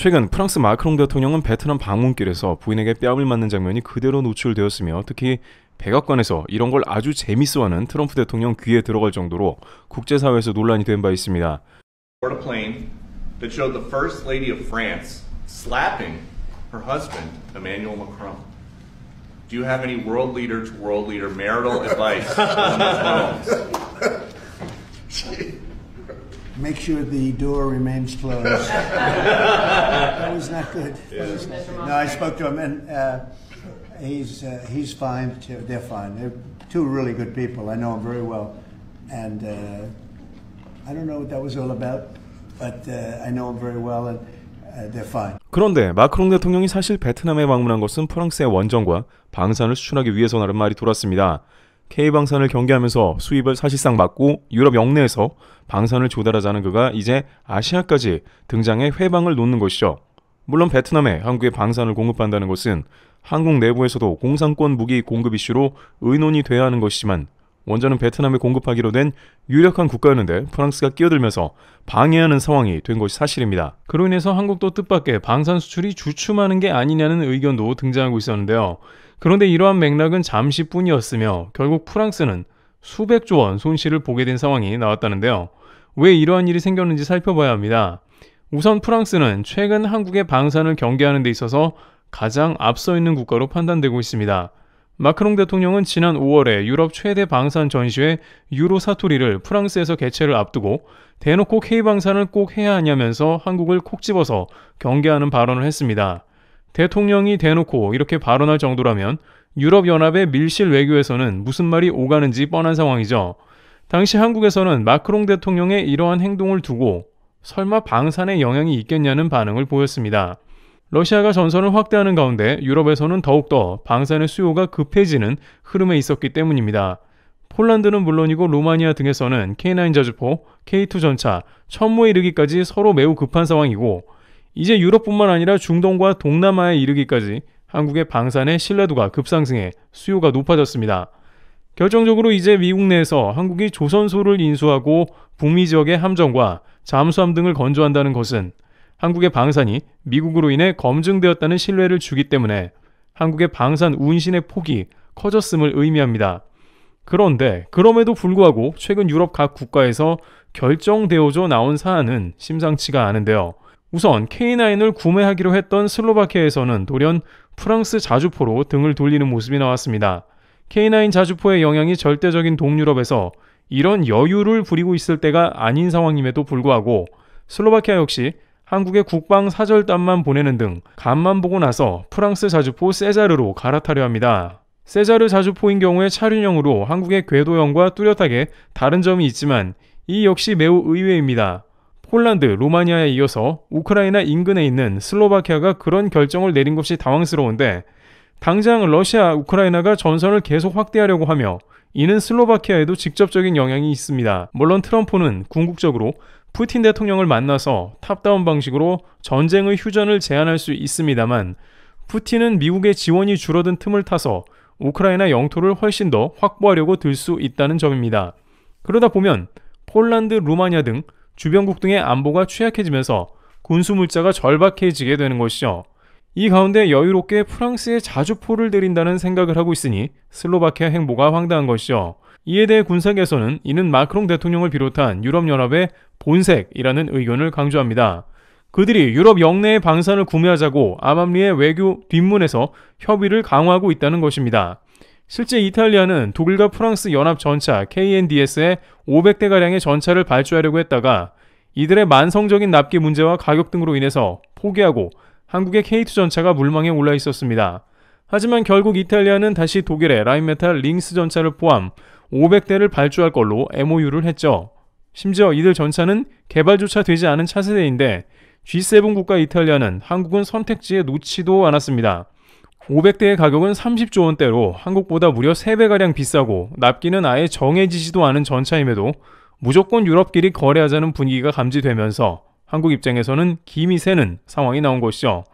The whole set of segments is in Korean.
최근 프랑스 마크롱 대통령은 베트남 방문길에서 부인에게 뺨을 맞는 장면이 그대로 노출되었으며 특히 백악관에서 이런 걸 아주 재밌어하는 트럼프 대통령 귀에 들어갈 정도로 국제사회에서 논란이 된 바 있습니다. board a plane that showed the First Lady of France slapping her husband, Emmanuel Macron. Do you have any world leader to world leader marital advice on those phones? Make sure the door remains closed. That was not good. No, I spoke to him, and he's fine. They're fine. They're two really good people. I know them very well, and I don't know what that was all about, but I know them very well, and they're fine. 그런데 마크롱 대통령이 사실 베트남에 방문한 것은 프랑스의 원전과 방산을 수출하기 위해서라는 말이 돌았습니다. K방산을 경계하면서 수입을 사실상 막고 유럽 영내에서 방산을 조달하자는 그가 이제 아시아까지 등장해 회방을 놓는 것이죠. 물론 베트남에 한국에 방산을 공급한다는 것은 한국 내부에서도 공산권 무기 공급 이슈로 의논이 돼야 하는 것이지만 원전은 베트남에 공급하기로 된 유력한 국가였는데 프랑스가 끼어들면서 방해하는 상황이 된 것이 사실입니다. 그로 인해서 한국도 뜻밖의 방산 수출이 주춤하는 게 아니냐는 의견도 등장하고 있었는데요. 그런데 이러한 맥락은 잠시뿐이었으며 결국 프랑스는 수백조 원 손실을 보게 된 상황이 나왔다는데요. 왜 이러한 일이 생겼는지 살펴봐야 합니다. 우선 프랑스는 최근 한국의 방산을 경계하는 데 있어서 가장 앞서 있는 국가로 판단되고 있습니다. 마크롱 대통령은 지난 5월에 유럽 최대 방산 전시회 유로 사투리를 프랑스에서 개최를 앞두고 대놓고 K방산을 꼭 해야 하냐면서 한국을 콕 집어서 경계하는 발언을 했습니다. 대통령이 대놓고 이렇게 발언할 정도라면 유럽연합의 밀실 외교에서는 무슨 말이 오가는지 뻔한 상황이죠. 당시 한국에서는 마크롱 대통령의 이러한 행동을 두고 설마 방산에 영향이 있겠냐는 반응을 보였습니다. 러시아가 전선을 확대하는 가운데 유럽에서는 더욱더 방산의 수요가 급해지는 흐름에 있었기 때문입니다. 폴란드는 물론이고 루마니아 등에서는 K9 자주포, K2 전차, 천모에 이르기까지 서로 매우 급한 상황이고 이제 유럽뿐만 아니라 중동과 동남아에 이르기까지 한국의 방산의 신뢰도가 급상승해 수요가 높아졌습니다. 결정적으로 이제 미국 내에서 한국이 조선소를 인수하고 북미 지역의 함정과 잠수함 등을 건조한다는 것은 한국의 방산이 미국으로 인해 검증되었다는 신뢰를 주기 때문에 한국의 방산 운신의 폭이 커졌음을 의미합니다. 그런데 그럼에도 불구하고 최근 유럽 각 국가에서 결정되어져 나온 사안은 심상치가 않은데요. 우선 K9을 구매하기로 했던 슬로바키아에서는 돌연 프랑스 자주포로 등을 돌리는 모습이 나왔습니다. K9 자주포의 영향이 절대적인 동유럽에서 이런 여유를 부리고 있을 때가 아닌 상황임에도 불구하고 슬로바키아 역시 한국에 국방 사절단만 보내는 등 간만 보고 나서 프랑스 자주포 세자르로 갈아타려 합니다. 세자르 자주포인 경우에 차륜형으로 한국의 궤도형과 뚜렷하게 다른 점이 있지만 이 역시 매우 의외입니다. 폴란드, 루마니아에 이어서 우크라이나 인근에 있는 슬로바키아가 그런 결정을 내린 것이 당황스러운데 당장 러시아, 우크라이나가 전선을 계속 확대하려고 하며 이는 슬로바키아에도 직접적인 영향이 있습니다. 물론 트럼프는 궁극적으로 푸틴 대통령을 만나서 탑다운 방식으로 전쟁의 휴전을 제안할 수 있습니다만 푸틴은 미국의 지원이 줄어든 틈을 타서 우크라이나 영토를 훨씬 더 확보하려고 들 수 있다는 점입니다. 그러다 보면 폴란드, 루마니아 등 주변국 등의 안보가 취약해지면서 군수물자가 절박해지게 되는 것이죠. 이 가운데 여유롭게 프랑스에 자주포를 들인다는 생각을 하고 있으니 슬로바키아 행보가 황당한 것이죠. 이에 대해 군사계에서는 이는 마크롱 대통령을 비롯한 유럽연합의 본색이라는 의견을 강조합니다. 그들이 유럽 영내의 방산을 구매하자고 암암리의 외교 뒷문에서 협의를 강화하고 있다는 것입니다. 실제 이탈리아는 독일과 프랑스 연합 전차 KNDS에 500대가량의 전차를 발주하려고 했다가 이들의 만성적인 납기 문제와 가격 등으로 인해서 포기하고 한국의 K2 전차가 물망에 올라 있었습니다. 하지만 결국 이탈리아는 다시 독일의 라인메탈 링스 전차를 포함 500대를 발주할 걸로 MOU를 했죠. 심지어 이들 전차는 개발조차 되지 않은 차세대인데 G7 국가 이탈리아는 한국은 선택지에 놓지도 않았습니다. 500대의 가격은 30조 원대로 한국보다 무려 3배가량 비싸고 납기는 아예 정해지지도 않은 전차임에도 무조건 유럽끼리 거래하자는 분위기가 감지되면서 한국 입장에서는 김이 새는 상황이 나온 것이죠.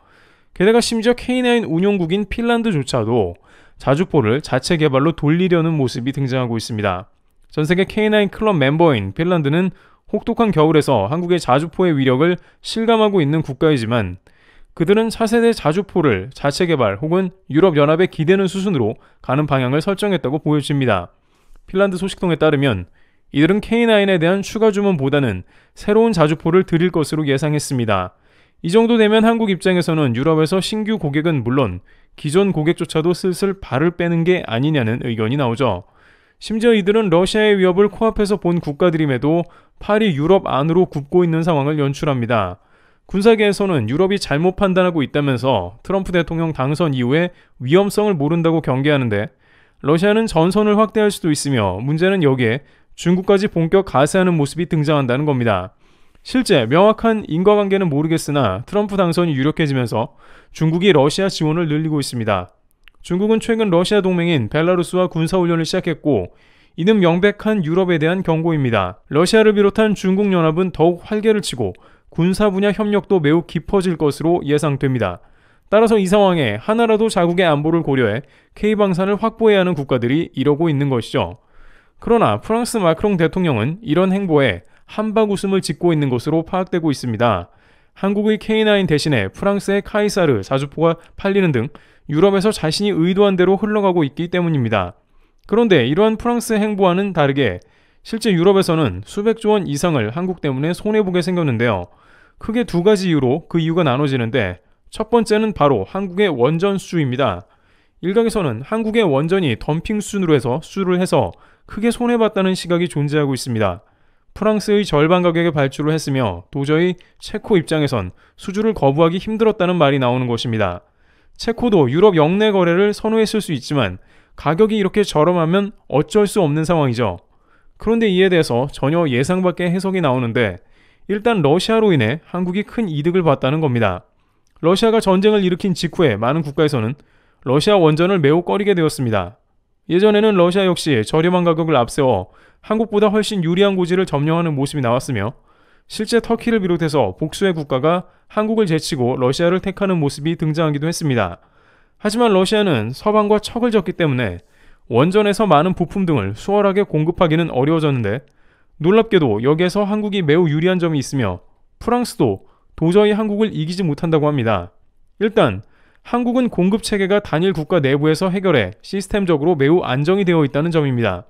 게다가 심지어 K9 운용국인 핀란드조차도 자주포를 자체 개발로 돌리려는 모습이 등장하고 있습니다. 전세계 K9 클럽 멤버인 핀란드는 혹독한 겨울에서 한국의 자주포의 위력을 실감하고 있는 국가이지만 그들은 차세대 자주포를 자체 개발 혹은 유럽연합에 기대는 수순으로 가는 방향을 설정했다고 보여집니다. 핀란드 소식통에 따르면 이들은 K9에 대한 추가 주문보다는 새로운 자주포를 드릴 것으로 예상했습니다. 이 정도 되면 한국 입장에서는 유럽에서 신규 고객은 물론 기존 고객조차도 슬슬 발을 빼는 게 아니냐는 의견이 나오죠. 심지어 이들은 러시아의 위협을 코앞에서 본 국가들임에도 팔이 유럽 안으로 굽고 있는 상황을 연출합니다. 군사계에서는 유럽이 잘못 판단하고 있다면서 트럼프 대통령 당선 이후에 위험성을 모른다고 경계하는데 러시아는 전선을 확대할 수도 있으며 문제는 여기에 중국까지 본격 가세하는 모습이 등장한다는 겁니다. 실제 명확한 인과관계는 모르겠으나 트럼프 당선이 유력해지면서 중국이 러시아 지원을 늘리고 있습니다. 중국은 최근 러시아 동맹인 벨라루스와 군사훈련을 시작했고 이는 명백한 유럽에 대한 경고입니다. 러시아를 비롯한 중국연합은 더욱 활개를 치고 군사 분야 협력도 매우 깊어질 것으로 예상됩니다. 따라서 이 상황에 하나라도 자국의 안보를 고려해 K방산을 확보해야 하는 국가들이 이러고 있는 것이죠. 그러나 프랑스 마크롱 대통령은 이런 행보에 한박 웃음을 짓고 있는 것으로 파악되고 있습니다. 한국의 K9 대신에 프랑스의 카이사르 자주포가 팔리는 등 유럽에서 자신이 의도한 대로 흘러가고 있기 때문입니다. 그런데 이러한 프랑스의 행보와는 다르게 실제 유럽에서는 수백조 원 이상을 한국 때문에 손해보게 생겼는데요. 크게 두 가지 이유로 그 이유가 나눠지는데 첫 번째는 바로 한국의 원전 수주입니다. 일각에서는 한국의 원전이 덤핑 수준으로 해서 수주를 해서 크게 손해봤다는 시각이 존재하고 있습니다. 프랑스의 절반 가격에 발주를 했으며 도저히 체코 입장에선 수주를 거부하기 힘들었다는 말이 나오는 것입니다. 체코도 유럽 역내 거래를 선호했을 수 있지만 가격이 이렇게 저렴하면 어쩔 수 없는 상황이죠. 그런데 이에 대해서 전혀 예상 밖의 해석이 나오는데 일단 러시아로 인해 한국이 큰 이득을 봤다는 겁니다. 러시아가 전쟁을 일으킨 직후에 많은 국가에서는 러시아 원전을 매우 꺼리게 되었습니다. 예전에는 러시아 역시 저렴한 가격을 앞세워 한국보다 훨씬 유리한 고지를 점령하는 모습이 나왔으며 실제 터키를 비롯해서 복수의 국가가 한국을 제치고 러시아를 택하는 모습이 등장하기도 했습니다. 하지만 러시아는 서방과 척을 졌기 때문에 원전에서 많은 부품 등을 수월하게 공급하기는 어려워졌는데 놀랍게도 여기에서 한국이 매우 유리한 점이 있으며 프랑스도 도저히 한국을 이기지 못한다고 합니다. 일단 한국은 공급 체계가 단일 국가 내부에서 해결해 시스템적으로 매우 안정이 되어 있다는 점입니다.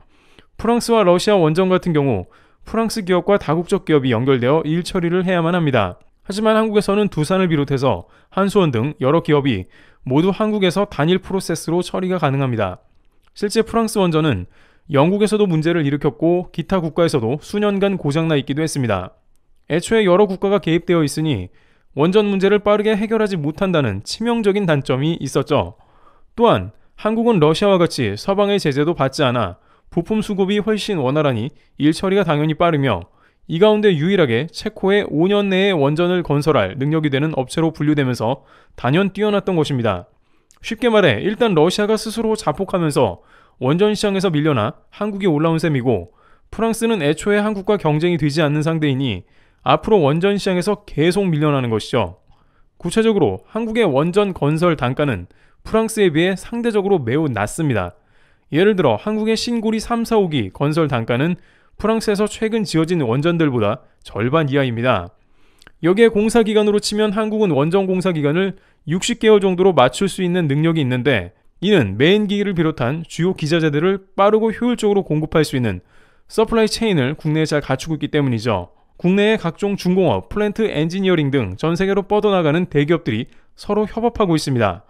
프랑스와 러시아 원전 같은 경우 프랑스 기업과 다국적 기업이 연결되어 일 처리를 해야만 합니다. 하지만 한국에서는 두산을 비롯해서 한수원 등 여러 기업이 모두 한국에서 단일 프로세스로 처리가 가능합니다. 실제 프랑스 원전은 영국에서도 문제를 일으켰고 기타 국가에서도 수년간 고장나 있기도 했습니다. 애초에 여러 국가가 개입되어 있으니 원전 문제를 빠르게 해결하지 못한다는 치명적인 단점이 있었죠. 또한 한국은 러시아와 같이 서방의 제재도 받지 않아 부품 수급이 훨씬 원활하니 일 처리가 당연히 빠르며 이 가운데 유일하게 체코에 5년 내에 원전을 건설할 능력이 되는 업체로 분류되면서 단연 뛰어났던 것입니다. 쉽게 말해 일단 러시아가 스스로 자폭하면서 원전 시장에서 밀려나 한국이 올라온 셈이고 프랑스는 애초에 한국과 경쟁이 되지 않는 상대이니 앞으로 원전 시장에서 계속 밀려나는 것이죠. 구체적으로 한국의 원전 건설 단가는 프랑스에 비해 상대적으로 매우 낮습니다. 예를 들어 한국의 신고리 3, 4, 5기 건설 단가는 프랑스에서 최근 지어진 원전들보다 절반 이하입니다. 여기에 공사기간으로 치면 한국은 원전 공사기간을 60개월 정도로 맞출 수 있는 능력이 있는데 이는 메인기기를 비롯한 주요 기자재들을 빠르고 효율적으로 공급할 수 있는 서플라이 체인을 국내에 잘 갖추고 있기 때문이죠. 국내의 각종 중공업, 플랜트 엔지니어링 등 전 세계로 뻗어나가는 대기업들이 서로 협업하고 있습니다.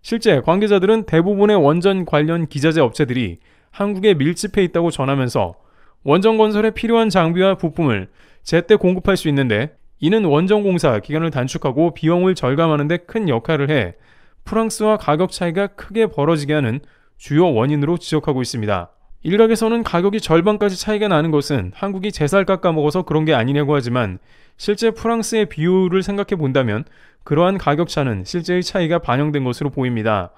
실제 관계자들은 대부분의 원전 관련 기자재 업체들이 한국에 밀집해 있다고 전하면서 원전 건설에 필요한 장비와 부품을 제때 공급할 수 있는데 이는 원전 공사 기간을 단축하고 비용을 절감하는 데 큰 역할을 해 프랑스와 가격 차이가 크게 벌어지게 하는 주요 원인으로 지적하고 있습니다. 일각에서는 가격이 절반까지 차이가 나는 것은 한국이 제살 깎아먹어서 그런 게 아니냐고 하지만 실제 프랑스의 비율을 생각해 본다면 그러한 가격 차는 실제의 차이가 반영된 것으로 보입니다.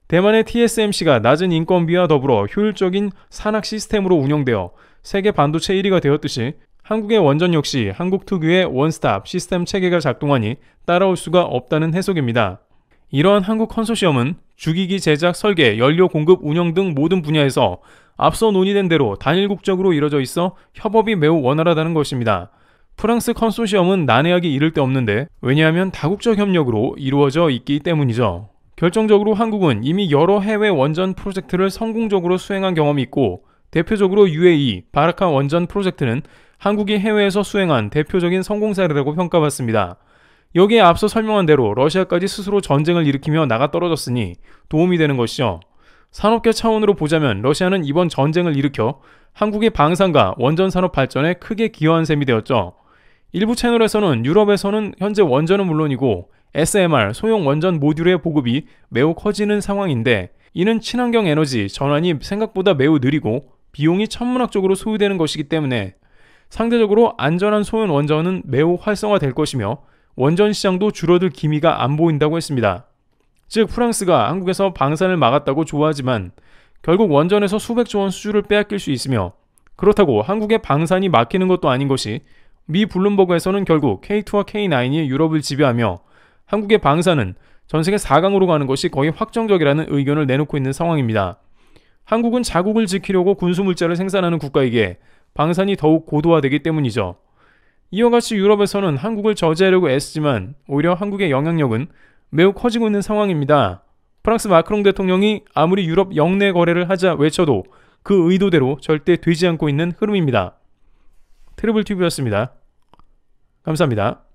대만의 TSMC가 낮은 인건비와 더불어 효율적인 산학 시스템으로 운영되어 세계 반도체 1위가 되었듯이 한국의 원전 역시 한국 특유의 원스톱 시스템 체계가 작동하니 따라올 수가 없다는 해석입니다. 이러한 한국 컨소시엄은 주기기 제작, 설계, 연료 공급, 운영 등 모든 분야에서 앞서 논의된 대로 단일국적으로 이뤄져 있어 협업이 매우 원활하다는 것입니다. 프랑스 컨소시엄은 난해하기 이를 데 없는데 왜냐하면 다국적 협력으로 이루어져 있기 때문이죠. 결정적으로 한국은 이미 여러 해외 원전 프로젝트를 성공적으로 수행한 경험이 있고 대표적으로 UAE 바라카 원전 프로젝트는 한국이 해외에서 수행한 대표적인 성공 사례라고 평가받습니다. 여기에 앞서 설명한 대로 러시아까지 스스로 전쟁을 일으키며 나가 떨어졌으니 도움이 되는 것이죠. 산업계 차원으로 보자면 러시아는 이번 전쟁을 일으켜 한국의 방산과 원전 산업 발전에 크게 기여한 셈이 되었죠. 일부 채널에서는 유럽에서는 현재 원전은 물론이고 SMR 소형 원전 모듈의 보급이 매우 커지는 상황인데 이는 친환경 에너지 전환이 생각보다 매우 느리고 비용이 천문학적으로 소요되는 것이기 때문에 상대적으로 안전한 소형 원전은 매우 활성화될 것이며 원전 시장도 줄어들 기미가 안 보인다고 했습니다. 즉 프랑스가 한국에서 방산을 막았다고 좋아하지만 결국 원전에서 수백조 원 수주를 빼앗길 수 있으며 그렇다고 한국의 방산이 막히는 것도 아닌 것이 미 블룸버그에서는 결국 K2와 K9이 유럽을 지배하며 한국의 방산은 전세계 4강으로 가는 것이 거의 확정적이라는 의견을 내놓고 있는 상황입니다. 한국은 자국을 지키려고 군수물자를 생산하는 국가이기에 방산이 더욱 고도화되기 때문이죠. 이와 같이 유럽에서는 한국을 저지하려고 애쓰지만 오히려 한국의 영향력은 매우 커지고 있는 상황입니다. 프랑스 마크롱 대통령이 아무리 유럽 영내 거래를 하자 외쳐도 그 의도대로 절대 되지 않고 있는 흐름입니다. 트리블TV였습니다. 감사합니다.